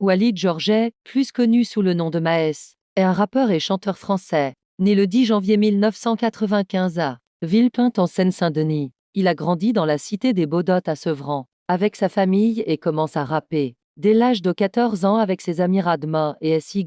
Walid Georget, plus connu sous le nom de Maes, est un rappeur et chanteur français. Né le 10 janvier 1995 à Villepinte en Seine-Saint-Denis, il a grandi dans la cité des Baudottes à Sevran, avec sa famille et commence à rapper dès l'âge de 14 ans avec ses amis Radma et SY,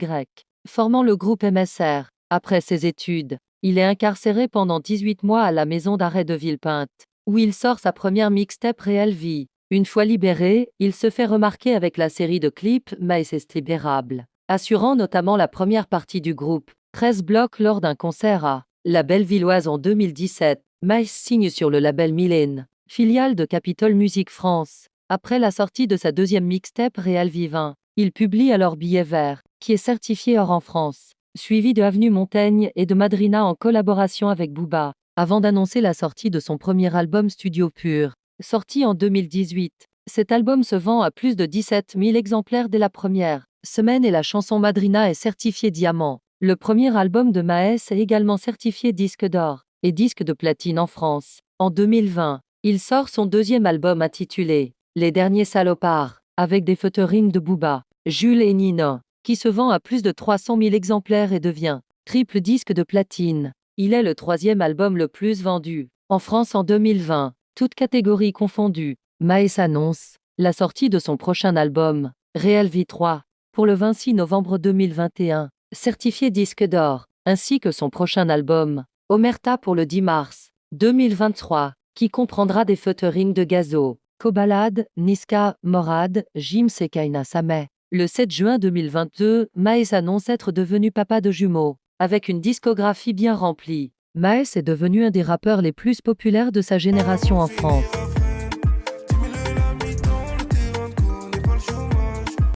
formant le groupe MSR. Après ses études, il est incarcéré pendant 18 mois à la maison d'arrêt de Villepinte, où il sort sa première mixtape Réelle Vie. Une fois libéré, il se fait remarquer avec la série de clips Maes est libérable, assurant notamment la première partie du groupe 13 blocs lors d'un concert à La Bellevilloise en 2017. Maes signe sur le label Mylène, filiale de Capitol Music France. Après la sortie de sa deuxième mixtape Réelle Vie 20, il publie alors Billet Vert, qui est certifié or en France, suivi de Avenue Montaigne et de Madrina en collaboration avec Booba, avant d'annoncer la sortie de son premier album Studio Pur. Sorti en 2018, cet album se vend à plus de 17 000 exemplaires dès la première semaine et la chanson Madrina est certifiée diamant. Le premier album de Maes est également certifié disque d'or et disque de platine en France. En 2020, il sort son deuxième album intitulé Les Derniers Salopards, avec des featuring de Booba, Jules et Nino, qui se vend à plus de 300 000 exemplaires et devient triple disque de platine. Il est le troisième album le plus vendu en France en 2020. Toutes catégories confondues, Maes annonce la sortie de son prochain album, Réelle Vie 3, pour le 26 novembre 2021, certifié disque d'or, ainsi que son prochain album, Omerta pour le 10 mars 2023, qui comprendra des featuring de Gazo, Kobalade, Niska, Morad, Gims et Kaina Sameh. Le 7 juin 2022, Maes annonce être devenu papa de jumeaux, avec une discographie bien remplie. Maes est devenu un des rappeurs les plus populaires de sa génération en France.